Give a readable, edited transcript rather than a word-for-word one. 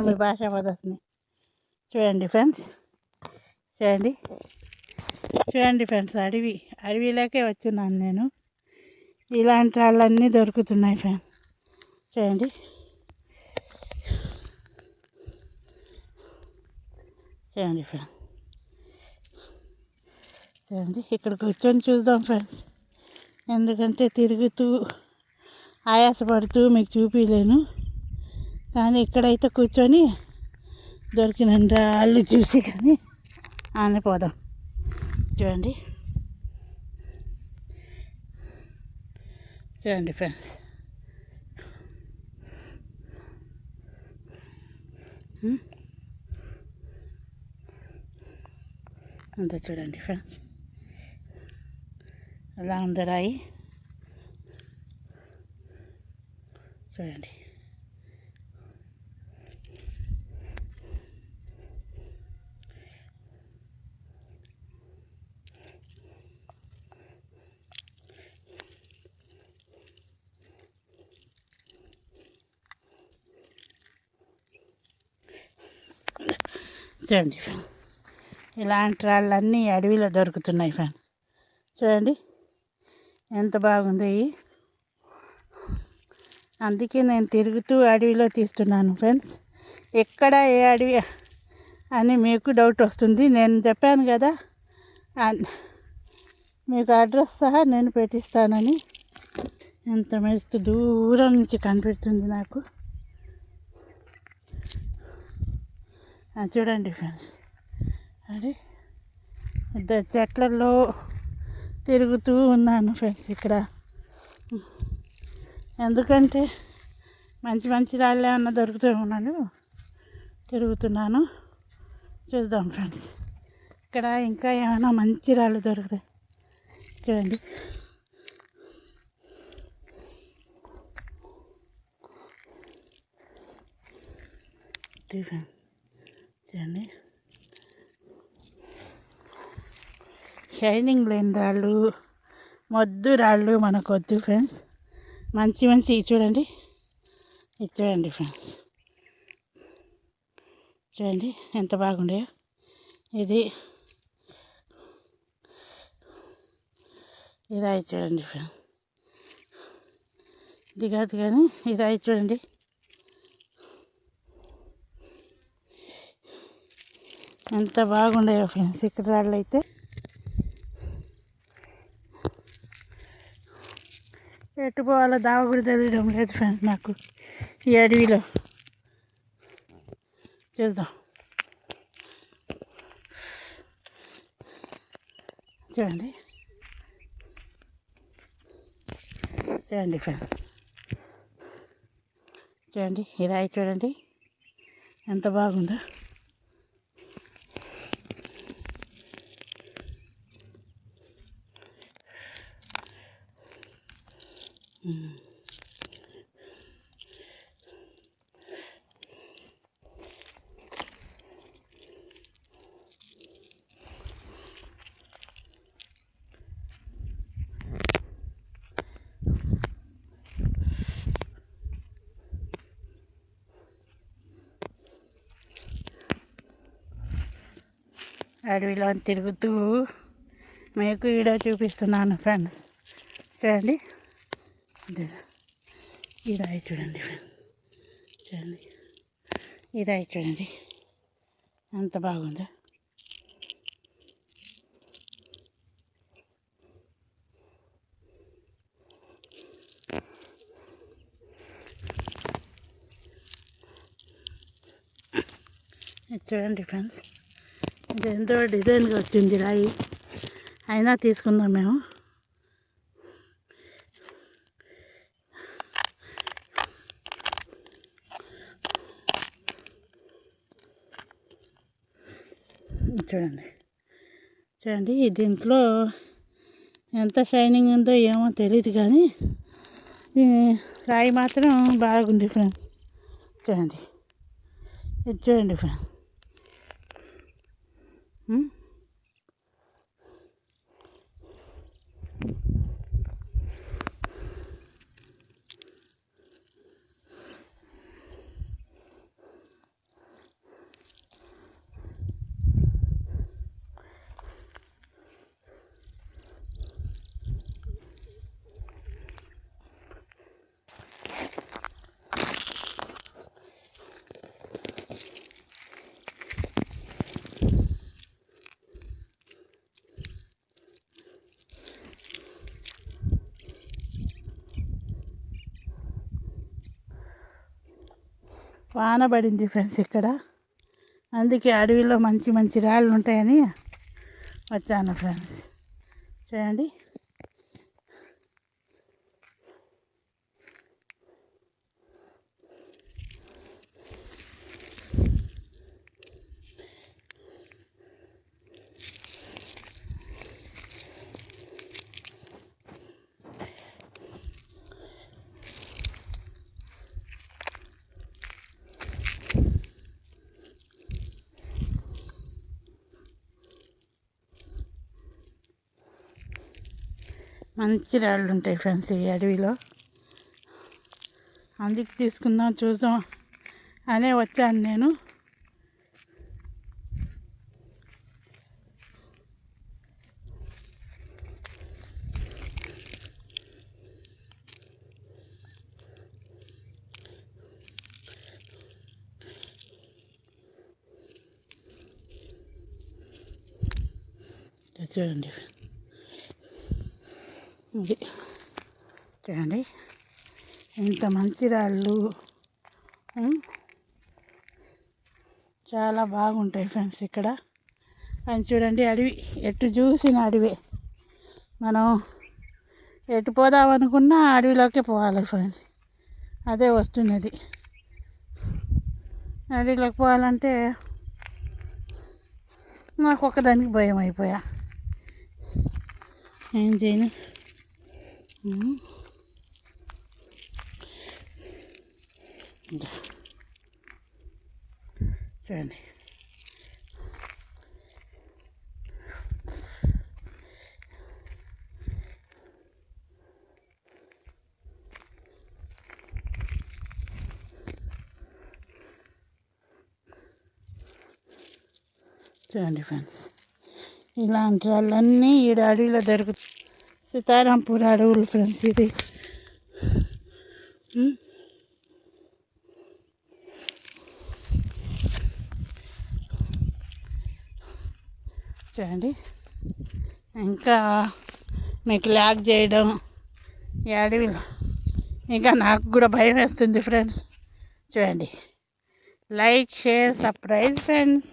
మీ భాష పద్ధతిని. చూడండి ఫ్రెండ్స్, చూడండి చూడండి ఫ్రెండ్స్, అడవిలోకే వచ్చున్నాను నేను. ఇలాంటి వాళ్ళన్నీ దొరుకుతున్నాయి ఫ్రెండ్స్. చూడండి చూడండి ఫ్రెండ్స్, చూడండి. ఇక్కడ కూర్చొని చూద్దాం ఫ్రెండ్స్, ఎందుకంటే తిరుగుతూ ఆయాసపడుతూ మీకు చూపించలేను. కానీ ఇక్కడైతే కూర్చొని దొరికినంత అల్లు చూసి కానీ ఆనిపోదాం. చూడండి చూడండి ఫ్రెండ్స్, అంతా చూడండి ఫ్రెండ్స్, ఎలా ఉంది రాయి. చూడండి చూడండి ఫ్రెండ్, ఇలాంటి రాళ్ళన్నీ అడవిలో దొరుకుతున్నాయి ఫ్రెండ్. చూడండి ఎంత బాగుంది. అందుకే నేను తిరుగుతూ అడవిలో తీస్తున్నాను ఫ్రెండ్స్. ఎక్కడ ఏ అడవి అని మీకు డౌట్ వస్తుంది. నేను చెప్పాను కదా, మీకు అడ్రస్ సహా నేను పెట్టిస్తానని. ఎంత మస్తు దూరం నుంచి కనిపెడుతుంది నాకు. చూడండి ఫ్రెండ్స్, అది ఇద్దరు చెట్లలో తిరుగుతూ ఉన్నాను ఫ్రెండ్స్ ఇక్కడ. ఎందుకంటే మంచి మంచి రాళ్ళు ఏమన్నా దొరుకుతూ ఉన్నాను, తిరుగుతున్నాను. చూద్దాం ఫ్రెండ్స్, ఇక్కడ ఇంకా ఏమైనా మంచి రాళ్ళు దొరుకుతాయి. చూడండి చూడండి, షైనింగ్ లేని రాళ్ళు, మొద్దు రాళ్ళు మనకొద్దు ఫ్రెండ్స్. మంచి మంచి చూడండి, ఇది చూడండి ఫ్రెండ్స్, చూడండి ఎంత బాగుండేయో. ఇది చూడండి ఫ్రెండ్స్, ఇది కాదు కానీ ఇది చూడండి. ఎంత బాగుండేవో ఫ్రెండ్స్ ఇక్కడ రాళ్ళు అయితే. ఎటు పోవాలో దావ కూడా తెలియడం లేదు ఫ్రెండ్స్ నాకు ఈ అడవిలో. చూద్దాం, చూడండి చూడండి ఫ్రెండ్, చూడండి ఇది చూడండి ఎంత బాగుందో. అడవిలో తిరుగుతూ మీకు వీడియో చూపిస్తున్నాను ఫ్రెండ్స్. చూడండి ఇది చూడండి ఫ్రెండ్, చూడండి ఇది చూడండి ఎంత బాగుందో. చూడండి ఫ్రెండ్స్, ఇది ఎంతో డిజైన్గా వచ్చింది రాయి, అయినా తీసుకుందాం మేము. చూడండి చూడండి, దీంట్లో ఎంత షైనింగ్ ఉందో ఏమో తెలియదు కానీ రాయి మాత్రం బాగుంది ఫ్రెండ్స్. చూడండి ఇది చూడండి ఫ్రెండ్, వాన పడింది ఫ్రెండ్స్ ఇక్కడ, అందుకే అడవిలో మంచి మంచి రాళ్ళు ఉంటాయని వచ్చాను ఫ్రెండ్స్. చూడండి, మంచి రాళ్ళు ఉంటాయి ఫ్రెండ్స్ ఈ అడవిలో. అందుకు తీసుకుందాం చూద్దాం అనే వచ్చాను నేను. చూడండి, ఇది చూడండి ఇంత మంచి రాళ్ళు చాలా బాగుంటాయి ఫ్రెండ్స్ ఇక్కడ. అని చూడండి, అడవి ఎటు చూసిన అడవి. మనం ఎటు పోదామనుకున్నా అడవిలోకే పోవాలి ఫ్రెండ్స్, అదే వస్తున్నది. అడవిలోకి పోవాలంటే నాకు ఒక్కదానికి భయం అయిపోయా, ఏం చేయను. చూడండి, చూడండి ఫ్రెండ్స్, ఇలాంటి వాళ్ళన్నీ ఈడ అడవిలో దొరుకుతాయి. సీతారాంపూర్ అడవులు ఫ్రెండ్స్ ఇది. చూడండి, ఇంకా మీకు లాగ్ చేయడం ఈ అడవిలో ఇంకా నాకు కూడా భయం వేస్తుంది ఫ్రెండ్స్. చూడండి, లైక్, షేర్, సబ్స్క్రైబ్ ఫ్రెండ్స్.